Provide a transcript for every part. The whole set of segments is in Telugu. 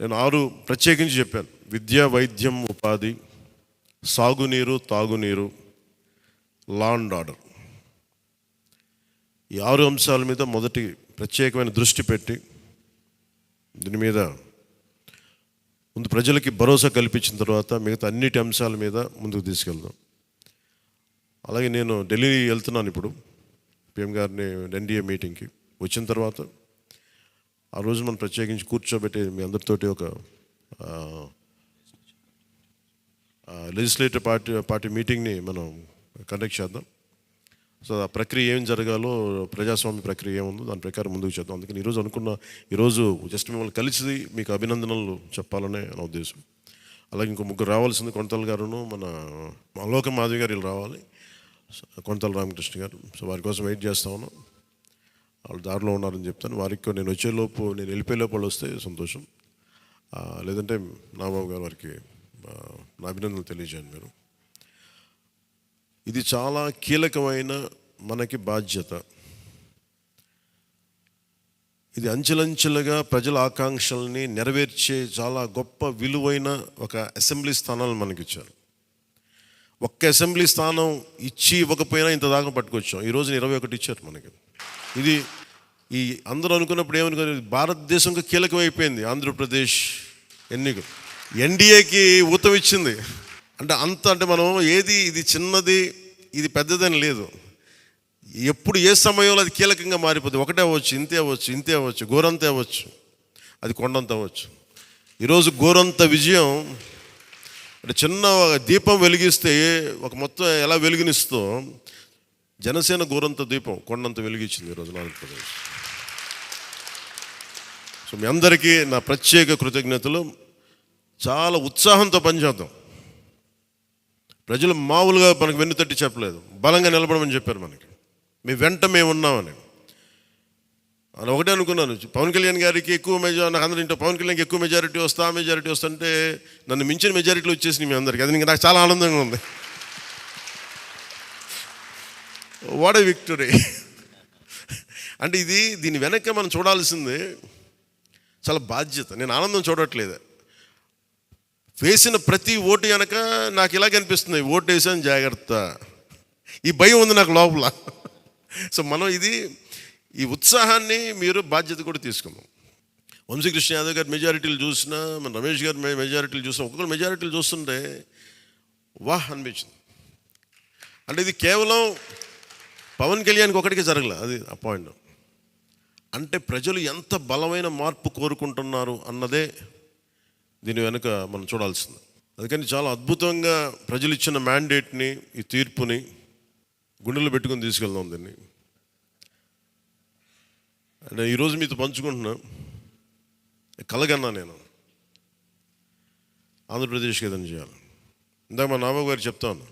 నేను 6 ప్రత్యేకించి చెప్పాను. విద్య, వైద్యం, ఉపాధి, సాగునీరు, తాగునీరు, లా అండ్ ఆర్డర్. ఈ 6 అంశాల మీద మొదటి ప్రత్యేకమైన దృష్టి పెట్టి దీని మీద ముందు ప్రజలకి భరోసా కల్పించిన తర్వాత మిగతా అన్నిటి అంశాల మీద ముందుకు తీసుకెళ్దాం. అలాగే నేను ఢిల్లీ వెళ్తున్నాను ఇప్పుడు పిఎం గారిని ఎన్డీఏ మీటింగ్కి. వచ్చిన తర్వాత ఆ రోజు మనం ప్రత్యేకించి కూర్చోబెట్టి మీ అందరితోటి ఒక లెజిస్లేటివ్ పార్టీ మీటింగ్ని మనం కండక్ట్ చేద్దాం. సో ఆ ప్రక్రియ ఏం జరగాలో, ప్రజాస్వామ్య ప్రక్రియ ఏముందో దాని ప్రకారం ముందుకు చేద్దాం. అందుకని ఈరోజు జస్ట్ మిమ్మల్ని కలిసి మీకు అభినందనలు చెప్పాలనే నా ఉద్దేశం. అలాగే ఇంకో 3 రావాల్సింది, కొంతల గారును మన లోక మాధవి గారు వీళ్ళు రావాలి, కొంతల రామకృష్ణ గారు. సో వారి కోసం వెయిట్ చేస్తా ఉన్నాం. వాళ్ళు దారిలో ఉన్నారని చెప్తాను. వారికి నేను వెళ్ళిపోయేలోపు వాళ్ళు వస్తే సంతోషం. లేదంటే నాబాబు గారు వారికి నా అభినందనలు తెలియజేయండి మీరు. ఇది చాలా కీలకమైన మనకి బాధ్యత. ఇది అంచెలంచెలుగా ప్రజల ఆకాంక్షల్ని నెరవేర్చే చాలా గొప్ప విలువైన ఒక అసెంబ్లీ స్థానాలు మనకి ఇచ్చారు. ఒక్క అసెంబ్లీ స్థానం ఇచ్చి ఇవ్వకపోయినా ఇంత దాకా పట్టుకొచ్చాం. ఈరోజు 21 ఇచ్చారు మనకి. ఇది ఈ అందరూ అనుకున్నప్పుడు ఏమనుకున్నారు, భారతదేశంకి కీలకమైపోయింది ఆంధ్రప్రదేశ్ ఎన్నిక. ఎన్డీఏకి ఊతం ఇచ్చింది. అంటే మనం ఇది చిన్నది, ఇది పెద్దదని లేదు. ఎప్పుడు ఏ సమయంలో అది కీలకంగా మారిపోతుంది. ఒకటే అవ్వచ్చు, ఇంతే అవ్వచ్చు, గోరంత అవ్వచ్చు, అది కొండంత అవ్వచ్చు. ఈరోజు గోరంత విజయం అంటే చిన్న దీపం వెలిగిస్తే ఒక మొత్తం ఎలా వెలుగునిస్తో జనసేన గోరంత దీపం కొండంత వెలిగించింది ఈరోజు ఆంధ్రప్రదేశ్. సో మీ అందరికీ నా ప్రత్యేక కృతజ్ఞతలు. చాలా ఉత్సాహంతో పనిచేద్దాం. ప్రజలు మామూలుగా మనకు వెన్నుతట్టి చెప్పలేదు, బలంగా నిలబడమని చెప్పారు మనకి. మీ వెంట మేము ఉన్నామని. అని ఒకటే అనుకున్నాను, పవన్ కళ్యాణ్ గారికి ఎక్కువ నాకు అందరూ ఇంట్లో పవన్ కళ్యాణ్కి ఎక్కువ మెజారిటీ వస్తుంటే నన్ను మించిన మెజారిటీలు వచ్చేసి మీ అందరికీ. అది నాకు చాలా ఆనందంగా ఉంది. What a victory. అంటే దీని వెనక మనం చూడాల్సింది చాలా బాధ్యత. నేను ఆనందం చూడట్లేదు. వేసిన ప్రతి ఓటు వెనక నాకు ఇలాగ అనిపిస్తుంది, ఓటు వేసాను జాగ్రత్త, ఈ భయం ఉంది నాకు లోపల. సో మనం ఈ ఉత్సాహాన్ని మీరు బాధ్యత కూడా తీసుకుందాం. వంశీకృష్ణ యాదవ్ గారి మెజారిటీలు చూసినా, మన రమేష్ గారి మెజారిటీలు చూసినా, ఒక్కొక్కరు మెజారిటీలు చూస్తుంటే వాహ్ అనిపించింది. అంటే ఇది కేవలం పవన్ కళ్యాణ్కి ఒకటికి జరగలే, అది ఆ పాయింట్. అంటే ప్రజలు ఎంత బలమైన మార్పు కోరుకుంటున్నారు అన్నదే దీని వెనుక మనం చూడాల్సింది. అందుకని చాలా అద్భుతంగా ప్రజలు ఇచ్చిన మ్యాండేట్ని, ఈ తీర్పుని గుండెలో పెట్టుకుని తీసుకెళ్దాం దీన్ని. అంటే ఈరోజు మీతో పంచుకుంటున్నా, కలగన్నా నేను ఆంధ్రప్రదేశ్కి ఏదైనా చేయాలి. ఇందాక మా నాబాబు గారు చెప్తాను,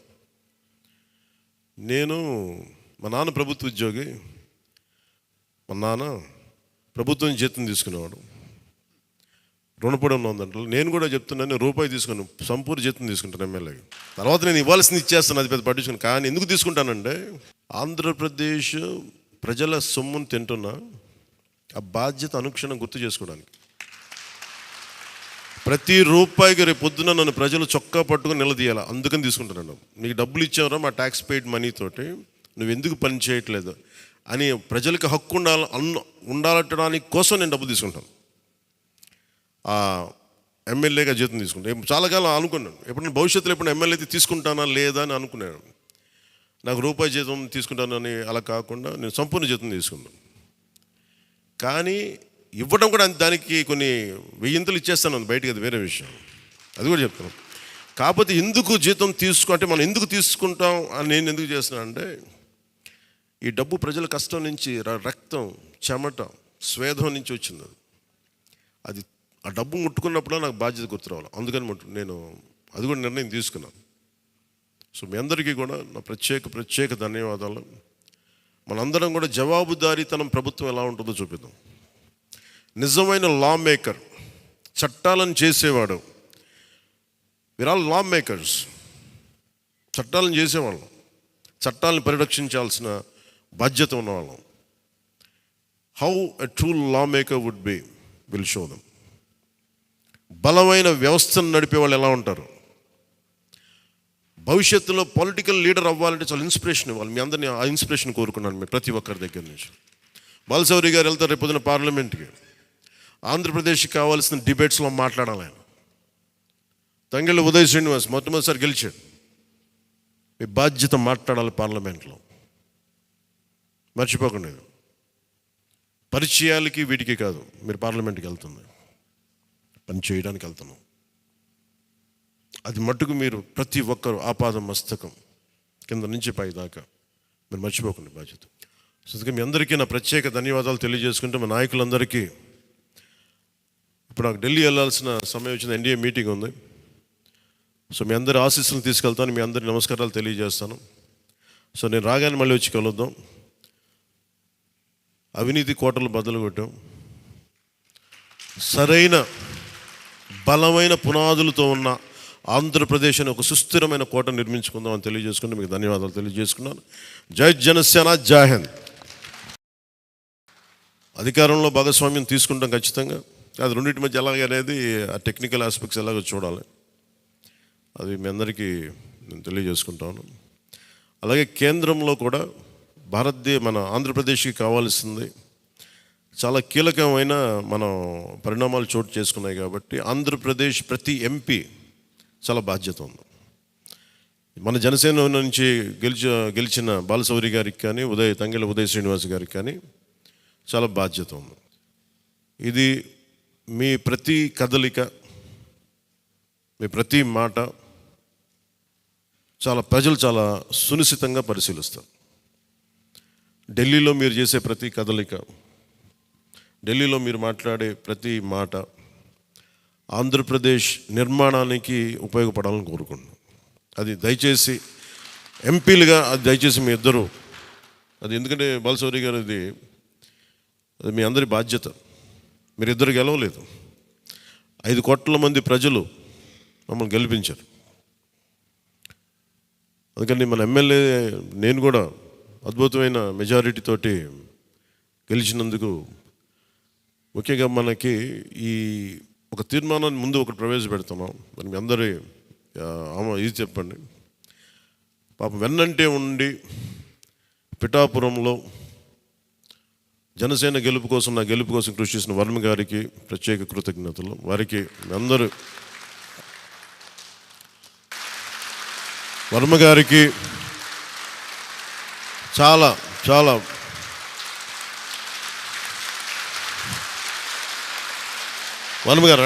మా నాన్న ప్రభుత్వ ఉద్యోగి. మా నాన్న ప్రభుత్వం జీతం తీసుకునేవాడు, రుణపడి ఉందంటే. నేను కూడా చెప్తున్నాను, రూపాయి తీసుకుని సంపూర్ణ జీతం తీసుకుంటాను ఎమ్మెల్యేకి. తర్వాత నేను ఇవ్వాల్సింది ఇచ్చేస్తాను, అది పెద్ద పట్టించుకుని. కానీ ఎందుకు తీసుకుంటానంటే ఆంధ్రప్రదేశ్ ప్రజల సొమ్మును తింటున్నా ఆ బాధ్యత అనుక్షణం గుర్తు చేసుకోవడానికి. ప్రతి రూపాయికి రేపు పొద్దున నన్ను ప్రజలు చొక్కా పట్టుకుని నిలదీయాలి. అందుకని తీసుకుంటాను. నీకు డబ్బులు ఇచ్చావరా మా ట్యాక్స్ పెయిడ్ మనీతోటి, నువ్వు ఎందుకు పని చేయట్లేదు అని ప్రజలకు హక్కు ఉండాలటడానికి కోసం నేను డబ్బులు తీసుకుంటాను. ఎమ్మెల్యేగా జీతం తీసుకుంటాను. చాలా కాలం అనుకున్నాను, ఎప్పుడైనా భవిష్యత్తులో ఎప్పుడు ఎమ్మెల్యే అయితే తీసుకుంటానా లేదా అని అనుకున్నాను. నాకు రూపాయి జీతం తీసుకుంటానని అలా కాకుండా నేను సంపూర్ణ జీతం తీసుకున్నాను. కానీ ఇవ్వడం కూడా దానికి కొన్ని 1000 ఇచ్చేస్తాను బయటికి, అది వేరే విషయం, అది కూడా చెప్తాను. కాకపోతే ఎందుకు జీతం అంటే మనం ఎందుకు తీసుకుంటాం అని నేను ఎందుకు చేస్తున్నాను అంటే, ఈ డబ్బు ప్రజల కష్టం నుంచి, రక్తం, చెమట, స్వేదం నుంచి వచ్చింది. అది ఆ డబ్బు ముట్టుకున్నప్పుడు నాకు బాధ్యత గుర్తు రావాలి. అందుకని నేను అది కూడా నిర్ణయం తీసుకున్నాను. సో మీ అందరికీ కూడా నా ప్రత్యేక ధన్యవాదాలు. మనందరం కూడా జవాబుదారీతనం ప్రభుత్వం ఎలా ఉంటుందో చూపిద్దాం. నిజమైన లా మేకర్, చట్టాలను చేసేవాడు. We are all law makers. చట్టాలను చేసేవాళ్ళం, చట్టాలను పరిరక్షించాల్సిన బాధ్యత ఉన్నవాళ్ళం. How a true law maker would be will show them. బలమైన వ్యవస్థను నడిపే వాళ్ళు ఎలా ఉంటారు? భవిష్యత్తులో పొలిటికల్ లీడర్ అవ్వాలంటే చాలా ఇన్స్పిరేషన్ ఇవ్వాలి. మీ అందరినీ ఆ ఇన్స్పిరేషన్ కోరుకున్నాను మీరు ప్రతి ఒక్కరి దగ్గర నుంచి. బాలశౌరి గారు వెళ్తారు రేపు పొద్దున పార్లమెంట్కి. ఆంధ్రప్రదేశ్కి కావాల్సిన డిబేట్స్లో మాట్లాడాలి ఆయన. తంగెళ్ళ ఉదయ్ శ్రీనివాస్ మొట్టమొదటిసారి గెలిచాడు. మీ బాధ్యత మాట్లాడాలి పార్లమెంట్లో, మర్చిపోకండి. పరిచయాలకి వీటికి కాదు, మీరు పార్లమెంట్కి వెళ్తుంది, పని చేయడానికి వెళ్తున్నాం. అది మట్టుకు మీరు ప్రతి ఒక్కరు ఆపాదం మస్తకం కింద నుంచి పై దాకా మీరు మర్చిపోకండి బాధ్యత. సో మీ అందరికీ నా ప్రత్యేక ధన్యవాదాలు తెలియజేసుకుంటే, మా నాయకులందరికీ ఇప్పుడు నాకు ఢిల్లీ వెళ్ళాల్సిన సమయం వచ్చింది, ఎన్డీఏ మీటింగ్ ఉంది. సో మీ అందరి ఆశీస్సులను తీసుకెళ్తాను, మీ అందరి నమస్కారాలు తెలియజేస్తాను. సో నేను రాగానే మళ్ళీ వచ్చి కలుద్దాం. అవినీతి కోటలు బద్దలు కొట్టాం, సరైన బలమైన పునాదులతో ఉన్న ఆంధ్రప్రదేశ్ అని ఒక సుస్థిరమైన కోట నిర్మించుకుందాం అని తెలియజేసుకుంటూ మీకు ధన్యవాదాలు తెలియజేసుకున్నాను. జై జనసేన, జై హింద్. అధికారంలో భాగస్వామ్యం తీసుకుంటాం ఖచ్చితంగా. అది రెండింటి మధ్య ఎలాగ అనేది ఆ టెక్నికల్ ఆస్పెక్ట్స్ ఎలాగో చూడాలి. అది మీ అందరికీ నేను తెలియజేసుకుంటాను. అలాగే కేంద్రంలో కూడా మన ఆంధ్రప్రదేశ్కి కావాల్సింది చాలా కీలకమైన మనం పరిణామాలు చోటు చేసుకున్నాయి. కాబట్టి ఆంధ్రప్రదేశ్ ప్రతి ఎంపీ చాలా బాధ్యత ఉంది. మన జనసేన నుంచి గెలిచిన బాలశౌరి గారికి కానీ తంగెళ్ళ ఉదయ్ శ్రీనివాస్ గారికి కానీ చాలా బాధ్యత ఉంది. ఇది మీ ప్రతి కదలిక, మీ ప్రతి మాట ప్రజలు చాలా సునిశ్చితంగా పరిశీలిస్తారు. ఢిల్లీలో మీరు చేసే ప్రతి కదలిక, ఢిల్లీలో మీరు మాట్లాడే ప్రతి మాట ఆంధ్రప్రదేశ్ నిర్మాణానికి ఉపయోగపడాలని కోరుకుంటున్నాను. అది దయచేసి ఎంపీలుగా అది దయచేసి మీ ఇద్దరు, అది ఎందుకంటే బాలశౌరి గారు అది మీ అందరి బాధ్యత. మీరిద్దరు గెలవలేదు, 5 కోట్ల మంది ప్రజలు మమ్మల్ని గెలిపించారు. అందుకని మన ఎమ్మెల్యే నేను కూడా అద్భుతమైన మెజారిటీ తోటి గెలిచినందుకు ముఖ్యంగా మనకి ఈ ఒక తీర్మానాన్ని ముందు ఒకటి ప్రవేశపెడుతున్నాం. మరి మీ అందరి ఇది చెప్పండి. పాపం వెన్నంటే ఉండి పిఠాపురంలో జనసేన గెలుపు కోసం, నా గెలుపు కోసం కృషి చేసిన వర్మ గారికి ప్రత్యేక కృతజ్ఞతలు. వారికి అందరూ వర్మ గారికి చాలా చాలా వర్మ గారు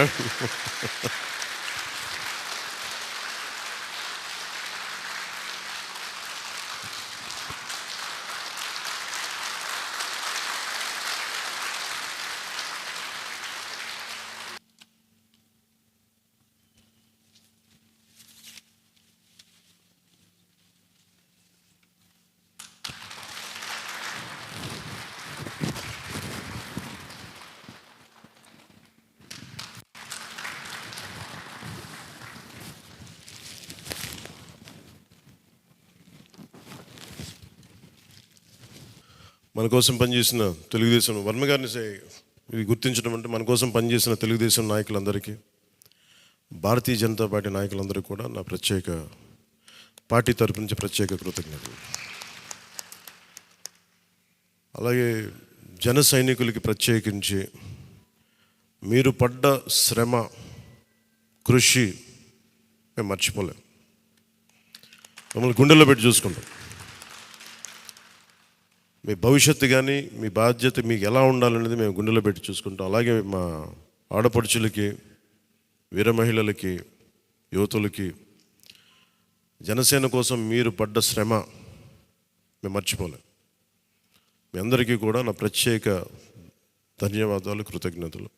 మన కోసం పనిచేసిన తెలుగుదేశం వర్మ గారిని ఇది గుర్తించడం అంటే మన కోసం పనిచేసిన తెలుగుదేశం నాయకులందరికీ, భారతీయ జనతా పార్టీ నాయకులందరికీ కూడా నా పార్టీ తరపు నుంచి ప్రత్యేక కృతజ్ఞతలు. అలాగే జన సైనికులకి ప్రత్యేకించి మీరు పడ్డ శ్రమ, కృషి మేము మర్చిపోలేం. మమ్మల్ని గుండెల్లో పెట్టి చూసుకుంటాం. మీ భవిష్యత్తు కానీ మీ బాధ్యత మీకు ఎలా ఉండాలనేది మేము గుండెలో పెట్టి చూసుకుంటాం. అలాగే మా ఆడపడుచులకి, వీర మహిళలకి, యువతులకి జనసేన కోసం మీరు పడ్డ శ్రమ మేము మర్చిపోలేం. మీ అందరికీ కూడా నా ప్రత్యేక ధన్యవాదాలు, కృతజ్ఞతలు.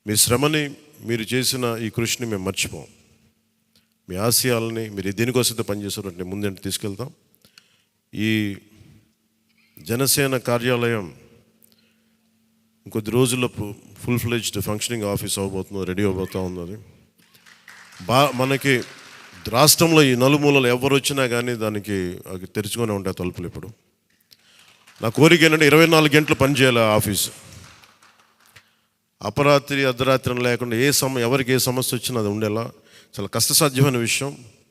మీ శ్రమని, మీరు చేసిన ఈ కృషిని మేము మర్చిపోం. మీ ఆశయాలని మీరు దేనికోసమైతే పనిచేస్తారంటే ముందంటే తీసుకెళ్తాం. ఈ జనసేన కార్యాలయం ఇంకొద్ది రోజుల్లో ఫుల్ ఫ్లెడ్జ్డ్ ఫంక్షనింగ్ ఆఫీస్ అవ్వబోతుంది, రెడీ అవబోతూ ఉన్నది. మనకి రాష్ట్రంలో ఈ నలుమూలలు ఎవరు వచ్చినా కానీ దానికి తెరుచుకొని ఉంటాయి తలుపులు. ఇప్పుడు నా కోరిక ఏంటంటే 24 గంటలు పనిచేయాలి ఆఫీసు. అపరాత్రి అర్ధరాత్రి లేకుండా ఎవరికి ఏ సమస్య వచ్చినా అది ఉండేలా చాలా కష్టసాధ్యమైన విషయం.